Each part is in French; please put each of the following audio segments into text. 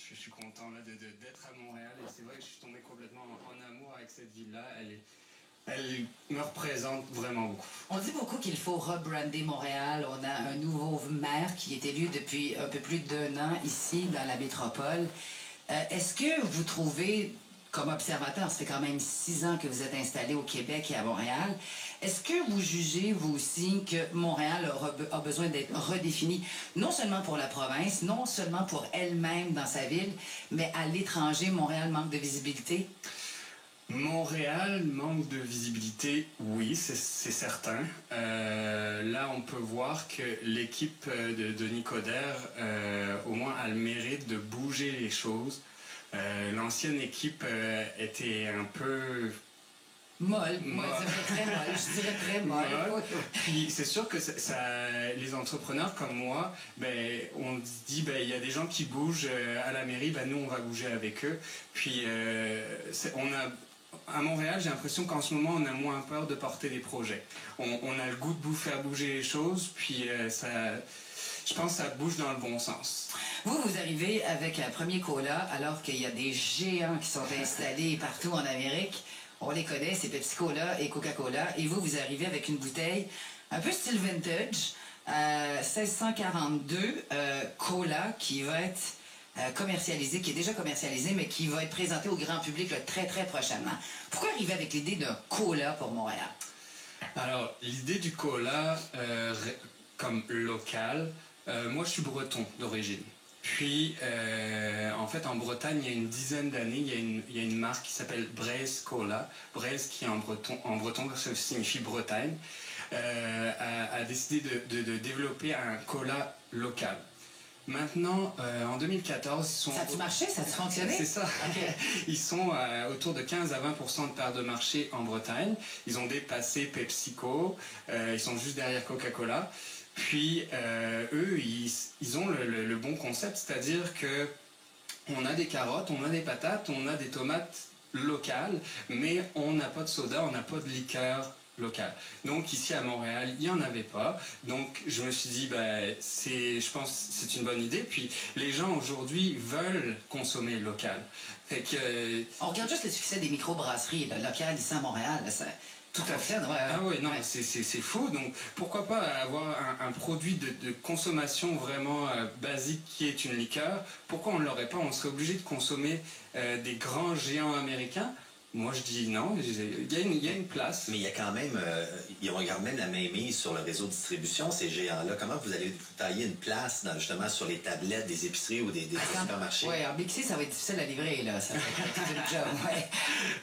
je suis content là, d'être à Montréal et c'est vrai que je suis tombé complètement en amour avec cette ville-là. Elle me représente vraiment beaucoup. On dit beaucoup qu'il faut rebrander Montréal. On a un nouveau maire qui est élu depuis un peu plus d'1 an ici dans la métropole. Est-ce que vous trouvez, comme observateur, ça fait quand même 6 ans que vous êtes installé au Québec et à Montréal, est-ce que vous jugez, vous aussi, que Montréal a besoin d'être redéfini, non seulement pour la province, non seulement pour elle-même dans sa ville, mais à l'étranger, Montréal manque de visibilité? Montréal manque de visibilité, oui, c'est certain. Là, on peut voir que l'équipe de Nicodère, au moins, a le mérite de bouger les choses. L'ancienne équipe était un peu... Molle. Moi, je dirais très molle. Puis c'est sûr que les entrepreneurs comme moi, on se dit, il y a des gens qui bougent à la mairie, nous, on va bouger avec eux. Puis à Montréal, j'ai l'impression qu'en ce moment, on a moins peur de porter des projets. On a le goût de faire bouger les choses, puis je pense que ça bouge dans le bon sens. Vous arrivez avec un premier cola, alors qu'il y a des géants qui sont installés partout en Amérique. On les connaît, c'est Pepsi Cola et Coca-Cola. Et vous arrivez avec une bouteille un peu style vintage, 1642 Cola, qui va être commercialisé, qui est déjà commercialisé, mais qui va être présenté au grand public là, très, très prochainement. Pourquoi arriver avec l'idée d'un cola pour Montréal? Alors, l'idée du cola comme local, moi, je suis breton d'origine. Puis, en fait, en Bretagne, il y a une dizaine d'années, il y a une marque qui s'appelle Braise Cola. Braise, qui en breton, ça signifie Bretagne, a décidé de développer un cola local. Maintenant, en 2014, ils sont... Ça a-tu marché? Ça a-tu fonctionné? C'est ça. Okay. Ils sont autour de 15 à 20% de part de marché en Bretagne. Ils ont dépassé PepsiCo. Ils sont juste derrière Coca-Cola. Puis, eux, ils ont le bon concept, c'est-à-dire que on a des carottes, on a des patates, on a des tomates locales, mais on n'a pas de soda, on n'a pas de liqueur local. Donc ici à Montréal, il n'y en avait pas. Donc je me suis dit, je pense que c'est une bonne idée. Puis les gens aujourd'hui veulent consommer local. Fait que, on regarde juste le succès des microbrasseries locales ici à Montréal. Là, ça... Tout à fait. Ah oui, non, c'est fou. Donc, pourquoi pas avoir un produit de consommation vraiment basique qui est une liqueur? Pourquoi on ne l'aurait pas? On serait obligé de consommer des grands géants américains. Moi, je dis non, il y a une place. Mais il y a quand même, ils ont quand même la mainmise sur le réseau de distribution, ces géants-là. Comment vous allez vous tailler une place justement sur les tablettes des épiceries ou des supermarchés? Oui, en Bixi, ça va être difficile à livrer, là. Ça va être un job, ouais.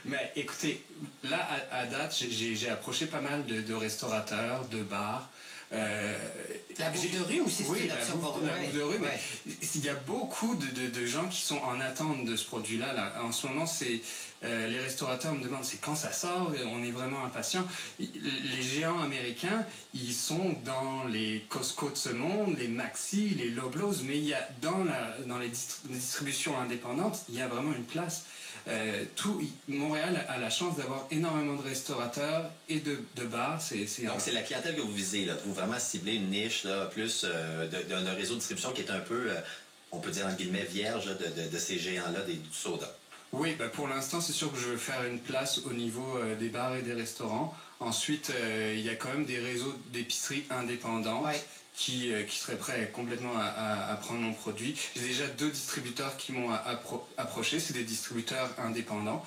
Mais écoutez, là, à date, j'ai approché pas mal de restaurateurs, de bars. La bouffe de rue aussi, oui, la bouffe de rue, ouais. Mais il y a beaucoup de gens qui sont en attente de ce produit-là. Là. En ce moment, les restaurateurs me demandent c'est quand ça sort, on est vraiment impatients. Les géants américains, ils sont dans les Costco de ce monde, les Maxi, les Loblaws, mais il y a dans les distributions indépendantes, il y a vraiment une place. Montréal a la chance d'avoir énormément de restaurateurs et de bars. Donc c'est la clientèle que vous visez, là. Vous vraiment ciblez une niche là, plus d'un réseau de distribution qui est un peu, on peut dire en guillemets, vierge de ces géants-là du soda. Oui, pour l'instant, c'est sûr que je veux faire une place au niveau des bars et des restaurants. Ensuite, il y a quand même des réseaux d'épiceries indépendants. Ouais. Qui seraient prêts complètement à prendre mon produit. J'ai déjà 2 distributeurs qui m'ont approché, c'est des distributeurs indépendants.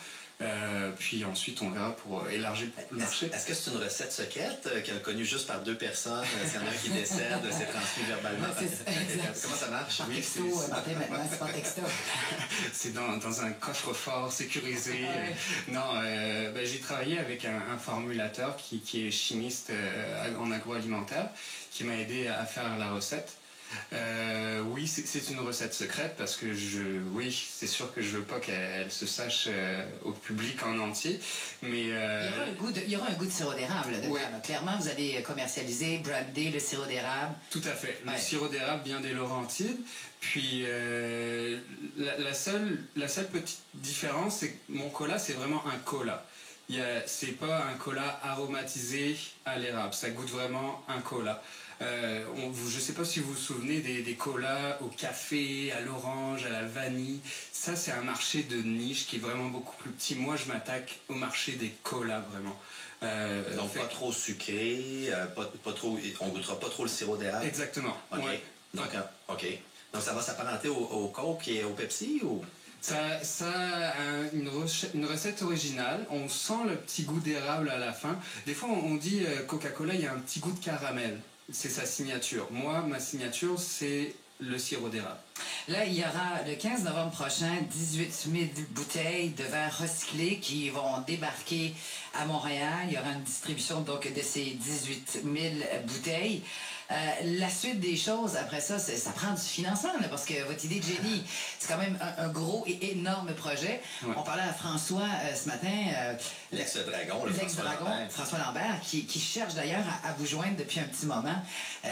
Puis ensuite, on verra pour élargir le marché. Est-ce que c'est une recette secrète connue juste par 2 personnes? S'il y en a un qui décède, c'est transmis verbalement. Comment ça marche? Par texto, maintenant, c'est par texto. C'est dans un coffre-fort sécurisé. Ouais. Non, j'ai travaillé avec un formulateur qui est chimiste en agroalimentaire, qui m'a aidé à faire la recette. Oui, c'est une recette secrète parce que c'est sûr que je veux pas qu'elle se sache au public en entier, mais il y aura un goût de sirop d'érable dedans. Ouais. Clairement, vous allez commercialiser, brander le sirop d'érable. Tout à fait. Le sirop d'érable vient des Laurentides. Puis la seule petite différence, c'est que mon cola, c'est vraiment un cola. C'est pas un cola aromatisé à l'érable, ça goûte vraiment un cola. Je ne sais pas si vous vous souvenez des colas au café, à l'orange, à la vanille. Ça, c'est un marché de niche qui est vraiment beaucoup plus petit. Moi, je m'attaque au marché des colas, vraiment. Donc, pas trop sucré, pas trop, on goûtera pas trop le sirop d'érable. Exactement. OK. Ouais. Donc, OK. Donc, ça va s'apparenter au Coke et au Pepsi ou? Ça a une recette originale. On sent le petit goût d'érable à la fin. Des fois, on dit Coca-Cola, il y a un petit goût de caramel. C'est sa signature. Moi, ma signature, c'est le sirop d'érable. Là, il y aura le 15 novembre prochain 18 000 bouteilles de verre recyclés qui vont débarquer à Montréal. Il y aura une distribution donc de ces 18 000 bouteilles. La suite des choses, après ça, ça prend du financement, là, parce que votre idée de génie, c'est quand même un gros et énorme projet. Ouais. On parlait à François ce matin. L'ex-dragon, François Lambert, qui cherche d'ailleurs à vous joindre depuis un petit moment,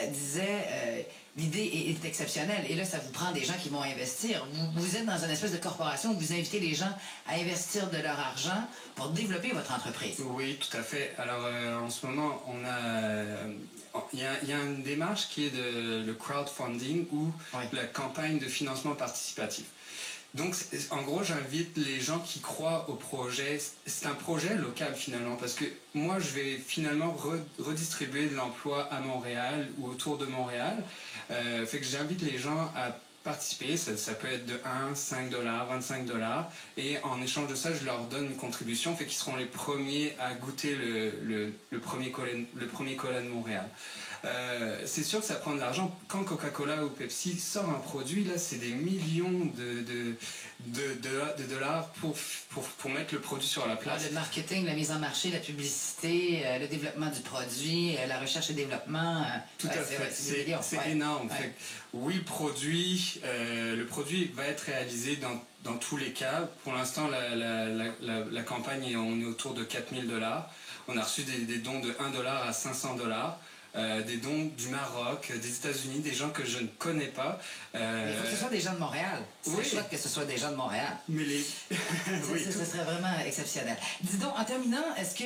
disait... L'idée est exceptionnelle. Et là, ça vous prend des gens qui vont investir. Vous êtes dans une espèce de corporation où vous invitez les gens à investir de leur argent pour développer votre entreprise. Oui, tout à fait. Alors, en ce moment, il y a une démarche qui est le crowdfunding ou la campagne de financement participatif. Donc, en gros, j'invite les gens qui croient au projet. C'est un projet local, finalement, parce que moi, je vais finalement redistribuer de l'emploi à Montréal ou autour de Montréal. Fait que j'invite les gens à participer. Ça peut être de 1, 5 $, 25 $. Et en échange de ça, je leur donne une contribution. Fait qu'ils seront les premiers à goûter le premier cola de Montréal. C'est sûr que ça prend de l'argent. Quand Coca-Cola ou Pepsi sort un produit, là, c'est des millions de dollars pour mettre le produit sur la place. Le marketing, la mise en marché, la publicité, le développement du produit, la recherche et développement. Tout à fait. C'est énorme. Ouais. Fait, oui, le produit va être réalisé dans tous les cas. Pour l'instant, la campagne, on est autour de 4 000 $. On a reçu des dons de 1 $ à 500 $. Des dons du Maroc, des États-Unis, des gens que je ne connais pas. Il faut que ce soit des gens de Montréal. C'est chouette que ce soit des gens de Montréal. Mais ce serait vraiment exceptionnel. Dis donc, en terminant, est-ce que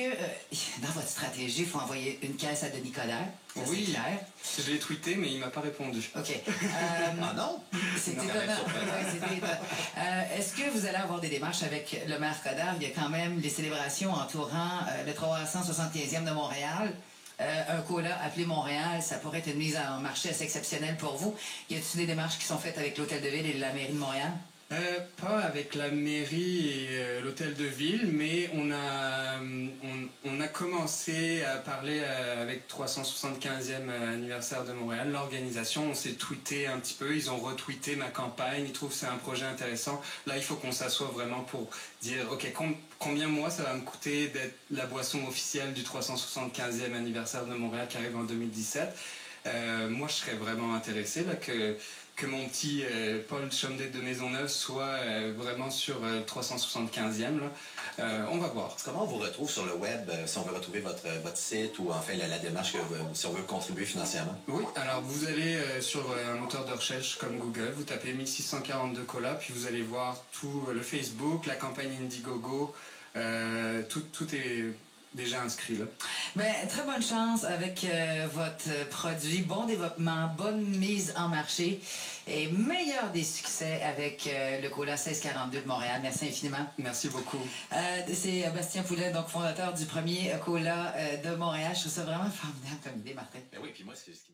dans votre stratégie, il faut envoyer une caisse à Denis Coderre? Oui, c'est clair. Je l'ai tweeté, mais il ne m'a pas répondu. OK. Ah non? C'est étonnant. Est-ce que vous allez avoir des démarches avec le maire Coderre? Il y a quand même les célébrations entourant le 375e de Montréal. Un cola appelé Montréal, ça pourrait être une mise en marché assez exceptionnelle pour vous. Y a-t-il des démarches qui sont faites avec l'Hôtel de Ville et la mairie de Montréal? Pas avec la mairie et l'hôtel de ville, mais on a commencé à parler avec 375e anniversaire de Montréal, l'organisation. On s'est tweeté un petit peu, ils ont retweeté ma campagne, ils trouvent que c'est un projet intéressant. Là, il faut qu'on s'assoie vraiment pour dire, OK, combien moi ça va me coûter d'être la boisson officielle du 375e anniversaire de Montréal qui arrive en 2017. Moi, je serais vraiment intéressé là, que mon petit Paul Chomdet de Maisonneuve soit vraiment sur 375e. Là. On va voir. Comment on vous retrouve sur le web, si on veut retrouver votre site ou enfin la démarche, si on veut contribuer financièrement? Oui, alors vous allez sur un moteur de recherche comme Google, vous tapez 1642 cola, puis vous allez voir tout le Facebook, la campagne Indiegogo, tout est déjà inscrit là. Ben, très bonne chance avec votre produit. Bon développement, bonne mise en marché et meilleur des succès avec le cola 1642 de Montréal. Merci infiniment. Merci beaucoup. C'est Bastien Poulet, donc fondateur du premier cola de Montréal. Je trouve ça vraiment formidable comme idée, Martin. Ben oui, puis moi, c'est ce qui